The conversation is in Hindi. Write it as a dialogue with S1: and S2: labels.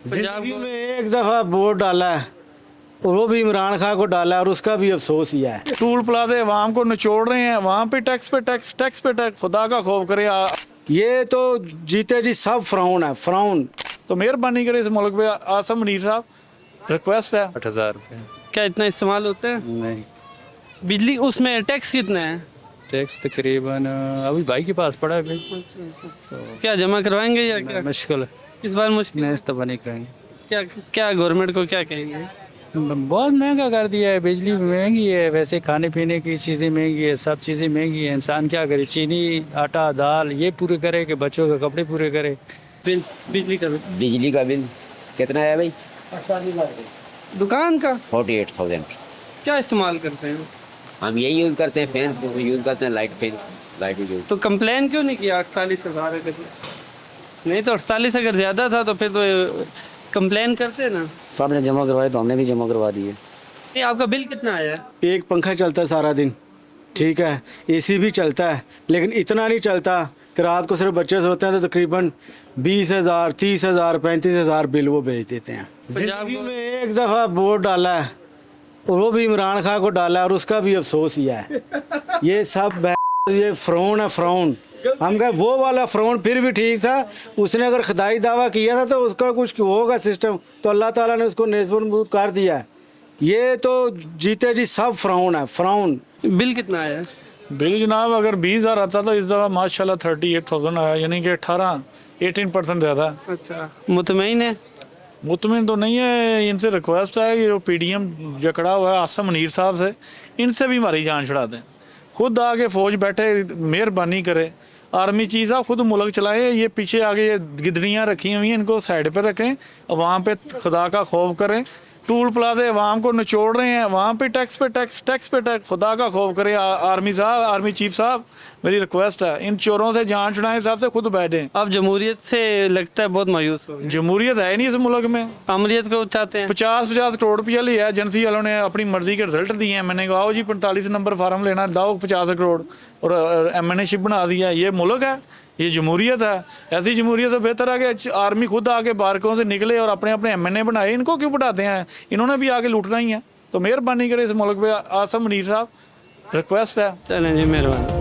S1: जिंदगी में एक दफ़ा वोट डाला है और वो भी इमरान खान को डाला है और उसका भी अफसोस ही है।
S2: टूल प्लाजे अवाम को निचोड़ रहे हैं, वहाँ पे टैक्स पे टैक्स, टैक्स पे टैक्स। खुदा का खौफ करे।
S1: ये तो जीते जी सब फ्राउन है, फ्राउन।
S2: तो मेहरबानी करे इस मुल्क पे आसम मुनीर साहब, रिक्वेस्ट है।
S3: 8,000 रुपये
S4: क्या इतना इस्तेमाल होता है?
S3: नहीं,
S4: बिजली उसमें टैक्स कितना है?
S3: टैक्स तकरीबन अभी भाई के पास पड़ा है भाई।
S4: क्या जमा करवाएंगे या क्या
S3: मुश्किल है,
S4: इस बार मुश्किल?
S3: नहीं तो नहीं करेंगे।
S4: क्या क्या गवर्नमेंट को क्या कहेंगे?
S3: बहुत महंगा कर दिया है, बिजली भी महंगी है, वैसे खाने पीने की चीज़ें महंगी है, सब चीज़ें महंगी है। इंसान क्या करे, चीनी आटा दाल ये पूरे करे कि बच्चों के कपड़े पूरे करे।
S4: बिल बिजली का बिल
S5: बिजली का बिल कितना है भाई?
S4: दुकान का
S5: 48,000।
S4: क्या इस्तेमाल करते हैं?
S5: हम यही यूज़ करते हैं, फैन यूज़ करते हैं, लाइट फैन लाइट यूज़।
S4: तो कंप्लेन क्यों नहीं किया? 48,000 है नहीं तो 48 अगर ज़्यादा था तो फिर तो कंप्लेन करते ना।
S5: सब ने जमा करवाए तो हमने भी जमा करवा दिए।
S4: नहीं, आपका बिल कितना आया है?
S1: एक पंखा चलता है सारा दिन, ठीक है, एसी भी चलता है, लेकिन इतना नहीं चलता कि रात को सिर्फ बच्चे सोते हैं तो तकरीबन 20,000, 30,000, 35,000 बिल वो भेज देते हैं। जिंदगी में एक दफ़ा वोट डाला है और वो भी इमरान खान को डाला है और उसका भी अफसोस ही है। ये सब ये फ्रॉन है, फ्रॉन। हम कहे वो वाला फ्रॉन फिर भी ठीक था, उसने अगर खुदाई दावा किया था तो उसका कुछ होगा सिस्टम, तो अल्लाह ताला ने उसको नेज़ कर दिया है। ये तो जीते जी सब फ्रॉन है, फ्रॉन।
S4: बिल कितना आया है?
S2: बिल जनाब अगर 20,000 आता तो इस दफ़ा माशाल्लाह 38,000 आया, यानी कि 18% ज़्यादा।
S4: अच्छा, मुतमईन है?
S2: मुतमिन तो नहीं है। इनसे रिक्वेस्ट है कि जो PDM जकड़ा हुआ है आसम मुनीर साहब से, इनसे भी हमारी जान छुड़ा दें। खुद आगे फ़ौज बैठे, मेहरबानी करे। आर्मी चीज़ आप खुद मुल्क चलाए। ये पीछे आगे ये गिदड़ियाँ रखी हुई हैं, इनको साइड पे रखें, वहाँ पे खुदा का खौफ करें। टूल प्लाजे अवाम को निचोड़ रहे हैं, वहाँ पे टैक्स पे टैक्स, टैक्स पे टैक्स। खुदा का खौफ करे। आर्मी साहब, आर्मी चीफ साहब, मेरी रिक्वेस्ट है, इन चोरों से जान छुड़ाएं, हिसाब से खुद बैठें।
S4: आप जमहूरियत से लगता है बहुत मायूस हो गए।
S2: जमहूरियत है नहीं इस मुल्क में।
S4: अमरीत को चाहते हैं?
S2: 50 करोड़ रुपया लिया है एजेंसी वालों ने, अपनी मर्जी के रिजल्ट दिए हैं। मैंने कहा जी 45 नंबर फार्म लेना, दाओ 50 करोड़ और MNA शिप बना दिया। ये मुल्क है? ये जमहूरियत है? ऐसी जमहूरियत तो बेहतर है कि आर्मी खुद आके बारकों से निकले और अपने अपने MNA बनाए। इनको क्यों बढ़ाते हैं? इन्होंने भी आगे लूटना ही है। तो मेहरबानी करे इस मुल्क पे आसम मुनीर साहब, रिक्वेस्ट है।
S4: चलें जी, मेहरबानी।